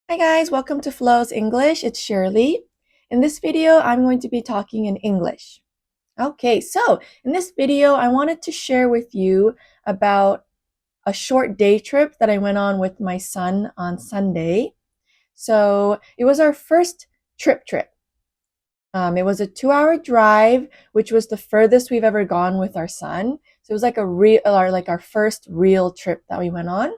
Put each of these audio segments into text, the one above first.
Hi guys, welcome to Flows English. It's Shirley. In this video, I'm going to be talking in English. Okay, so in this video, I wanted to share with you about a short day trip that I went on with my son on Sunday. So it was our first trip. It was a 2-hour drive, which was the furthest we've ever gone with our son. So it was like our first real trip that we went on.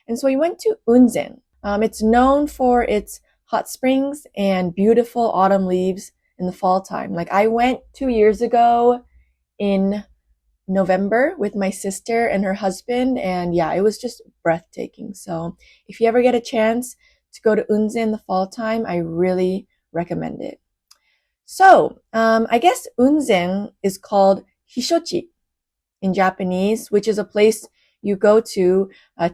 And so we went to Unzen. It's known for its hot springs and beautiful autumn leaves in the fall time. Like I went 2 years ago in November with my sister and her husband, and yeah, it was just breathtaking. So if you ever get a chance to go to Unzen in the fall time, I really recommend it. So, I guess Unzen is called Hishochi in Japanese, which is a place you go to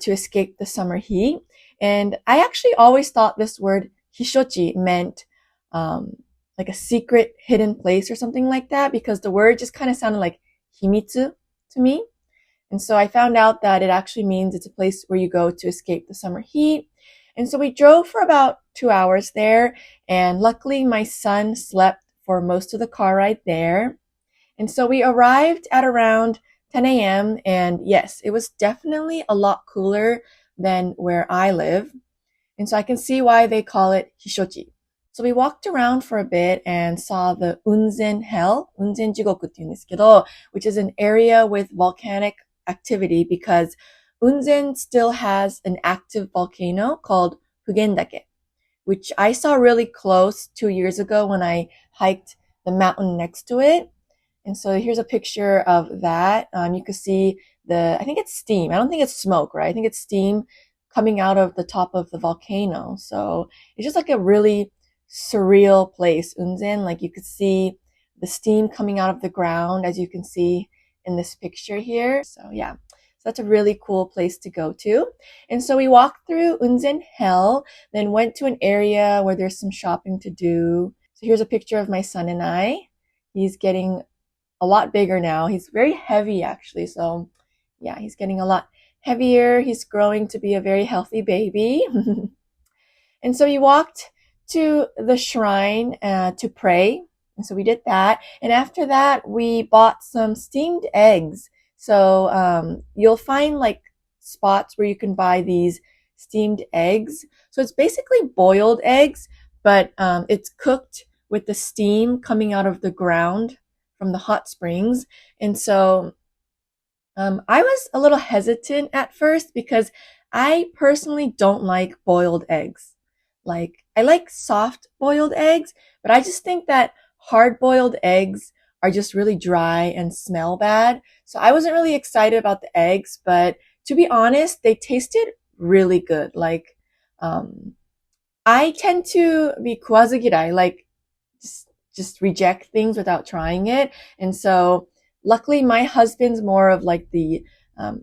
escape the summer heat. And I actually always thought this word Hishochi meant like a secret hidden place or something like that, because the word just kind of sounded like himitsu to me. And so I found out that it actually means it's a place where you go to escape the summer heat. And so we drove for about 2 hours there, and luckily my son slept for most of the car ride there. And so we arrived at around 10 a.m. and yes, it was definitely a lot cooler than where I live. And so I can see why they call it Hishochi. So we walked around for a bit and saw the Unzen Hell, Unzen Jigoku って言うんですけど, which is an area with volcanic activity because Unzen still has an active volcano called Fugendake, which I saw really close 2 years ago when I hiked the mountain next to it. And so here's a picture of that. You can see I think it's steam. I don't think it's smoke, right? I think it's steam coming out of the top of the volcano. So it's just like a really surreal place, Unzen. Like you could see the steam coming out of the ground, as you can see in this picture here. So yeah, so that's a really cool place to go to. And so we walked through Unzen Hell, then went to an area where there's some shopping to do. So here's a picture of my son and I. He's getting a lot bigger now. He's very heavy actually. So yeah, he's getting a lot heavier. He's growing to be a very healthy baby. And so we walked to the shrine to pray. And so we did that. And after that, we bought some steamed eggs. So you'll find like spots where you can buy these steamed eggs. So it's basically boiled eggs, but it's cooked with the steam coming out of the ground from the hot springs. And so I was a little hesitant at first because I personally don't like boiled eggs. Like, I like soft boiled eggs, but I just think that hard boiled eggs are just really dry and smell bad. So I wasn't really excited about the eggs, but to be honest, they tasted really good. Like, um, I tend to be kuwazugirai, like just reject things without trying it. And so luckily my husband's more of like the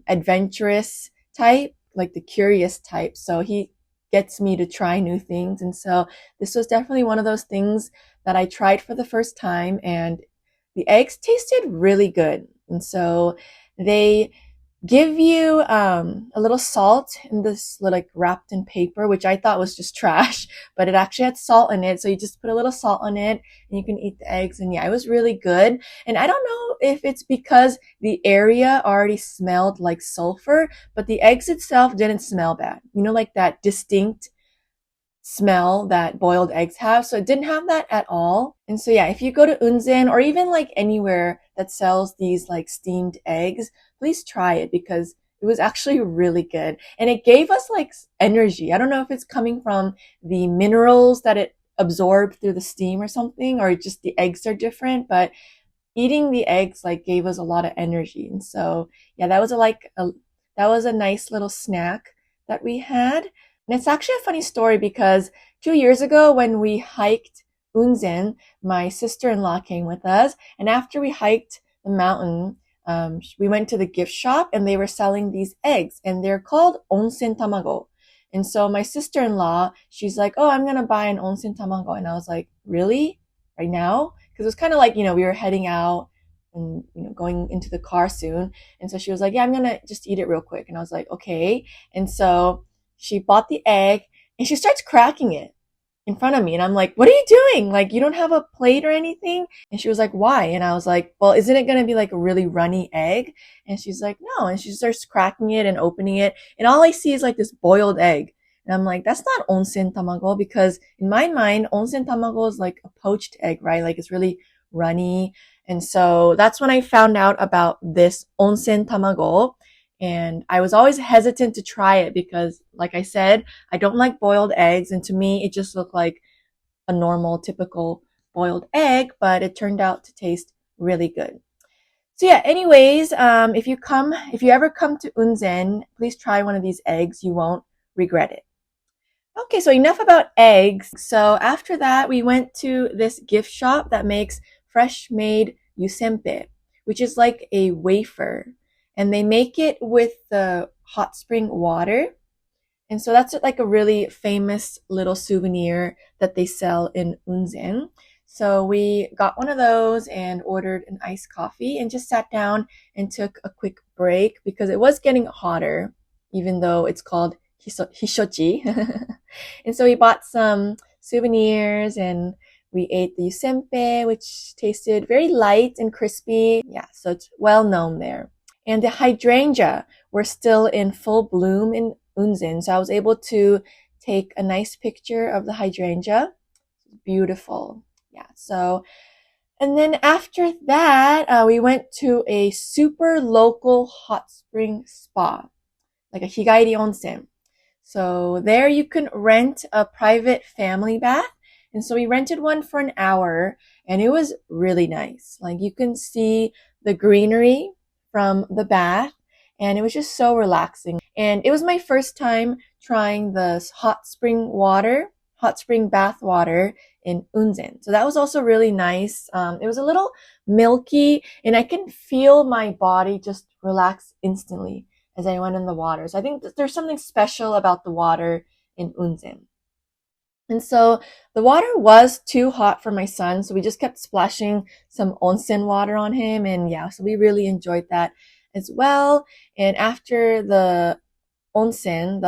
adventurous type, like the curious type. So he gets me to try new things. And so this was definitely one of those things that I tried for the first time, and the eggs tasted really good. And so they give you a little salt in this like wrapped in paper, which I thought was just trash, but it actually had salt in it. So you just put a little salt on it and you can eat the eggs. And yeah, it was really good. And I don't know if it's because the area already smelled like sulfur, but the eggs itself didn't smell bad. You know, like that distinct smell that boiled eggs have. So it didn't have that at all. And so yeah, if you go to Unzen or even like anywhere that sells these like steamed eggs, please try it because it was actually really good. And it gave us like energy. I don't know if it's coming from the minerals that it absorbed through the steam or something, or just the eggs are different, but eating the eggs like gave us a lot of energy. And so yeah, that was a nice little snack that we had. And it's actually a funny story because 2 years ago when we hiked Unzen, my sister-in-law came with us. And after we hiked the mountain, we went to the gift shop and they were selling these eggs and they're called onsen tamago. And so my sister-in-law, she's like, oh, I'm going to buy an onsen tamago. And I was like, really? Right now? Because it was kind of like, we were heading out and, going into the car soon. And so she was like, yeah, I'm going to just eat it real quick. And I was like, okay. And so she bought the egg and she starts cracking it in front of me. And I'm like, what are you doing? Like, you don't have a plate or anything? And she was like, why? And I was like, well, isn't it going to be like a really runny egg? And she's like, no. And she starts cracking it and opening it. And all I see is like this boiled egg. And I'm like, that's not onsen tamago, because in my mind, onsen tamago is like a poached egg, right? Like it's really runny. And so that's when I found out about this onsen tamago. And I was always hesitant to try it because, like I said, I don't like boiled eggs. And to me, it just looked like a normal, typical boiled egg, but it turned out to taste really good. So yeah, anyways, if you ever come to Unzen, please try one of these eggs. You won't regret it. Okay, so enough about eggs. So after that, we went to this gift shop that makes fresh made yusenpe, which is like a wafer. And they make it with the hot spring water. And so that's like a really famous little souvenir that they sell in Unzen. So we got one of those and ordered an iced coffee and just sat down and took a quick break because it was getting hotter, even though it's called hishochi. And so we bought some souvenirs and we ate the yusenpe, which tasted very light and crispy. Yeah, so it's well known there. And the hydrangea were still in full bloom in Unzen. So I was able to take a nice picture of the hydrangea. Beautiful. Yeah. So, and then after that, we went to a super local hot spring spa, like a Higairi Onsen. So there you can rent a private family bath. And so we rented one for an hour and it was really nice. Like you can see the greenery from the bath and it was just so relaxing. And it was my first time trying the hot spring bath water in Unzen. So that was also really nice. It was a little milky and I can feel my body just relax instantly as I went in the water. So I think that there's something special about the water in Unzen. And so the water was too hot for my son, so we just kept splashing some onsen water on him. And yeah, so we really enjoyed that as well. And after the onsen,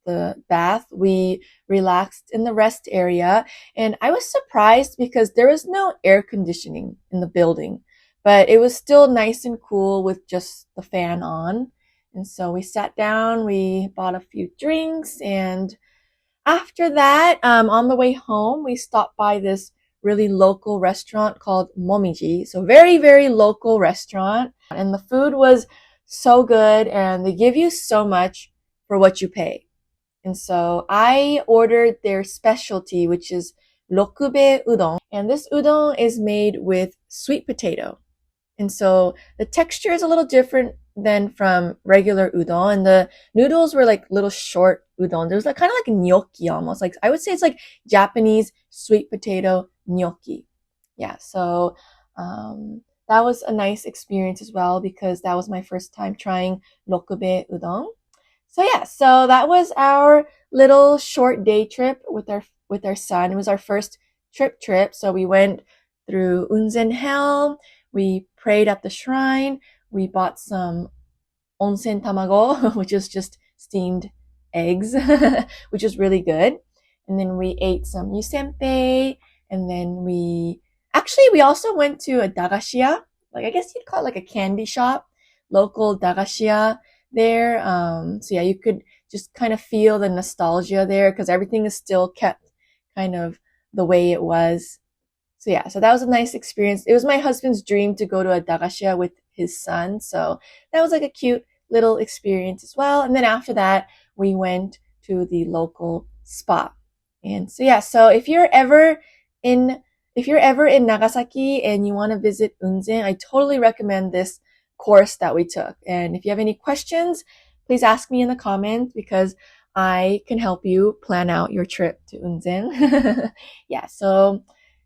the bath, we relaxed in the rest area. And I was surprised because there was no air conditioning in the building, but it was still nice and cool with just the fan on. And so we sat down, we bought a few drinks, and after that, on the way home, we stopped by this really local restaurant called Momiji. So very, very local restaurant. And the food was so good and they give you so much for what you pay. And so I ordered their specialty, which is rokube udon. And this udon is made with sweet potato. And so the texture is a little different than from regular udon. And the noodles were like little short udon. There was like kind of like gnocchi almost. Like I would say it's like Japanese sweet potato gnocchi. Yeah, so that was a nice experience as well because that was my first time trying rokube udon. So yeah, so that was our little short day trip with our son. It was our first trip. So we went through Unzen Helm. We prayed at the shrine. We bought some onsen tamago, which is just steamed eggs, which is really good. And then we ate some yusenpe. And then we also went to a dagashiya. Like I guess you'd call it like a candy shop, local dagashiya there. So yeah, you could just kind of feel the nostalgia there because everything is still kept kind of the way it was. So yeah, so that was a nice experience. It was my husband's dream to go to a dagashiya with his son. So that was like a cute little experience as well. And then after that, we went to the local spa. And so yeah, so if you're ever in Nagasaki and you want to visit Unzen, I totally recommend this course that we took. And if you have any questions, please ask me in the comments because I can help you plan out your trip to Unzen. Yeah, so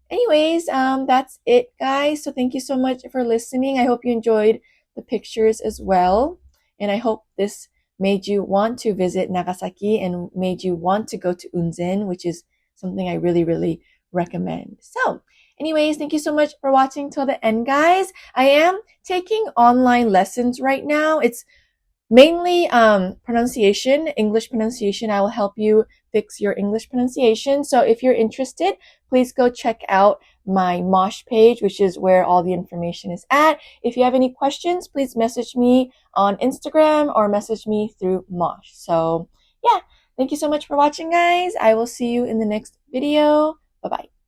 anyways, that's it, guys. So thank you so much for listening. I hope you enjoyed the pictures as well. And I hope this made you want to visit Nagasaki and made you want to go to Unzen, which is something I really, really recommend. So anyways, thank you so much for watching till the end, guys. I am taking online lessons right now. It's Mainly pronunciation, English pronunciation. I will help you fix your English pronunciation. So if you're interested, please go check out my Mosh page, which is where all the information is at. If you have any questions, please message me on Instagram or message me through Mosh. So yeah, thank you so much for watching, guys. I will see you in the next video. Bye-bye.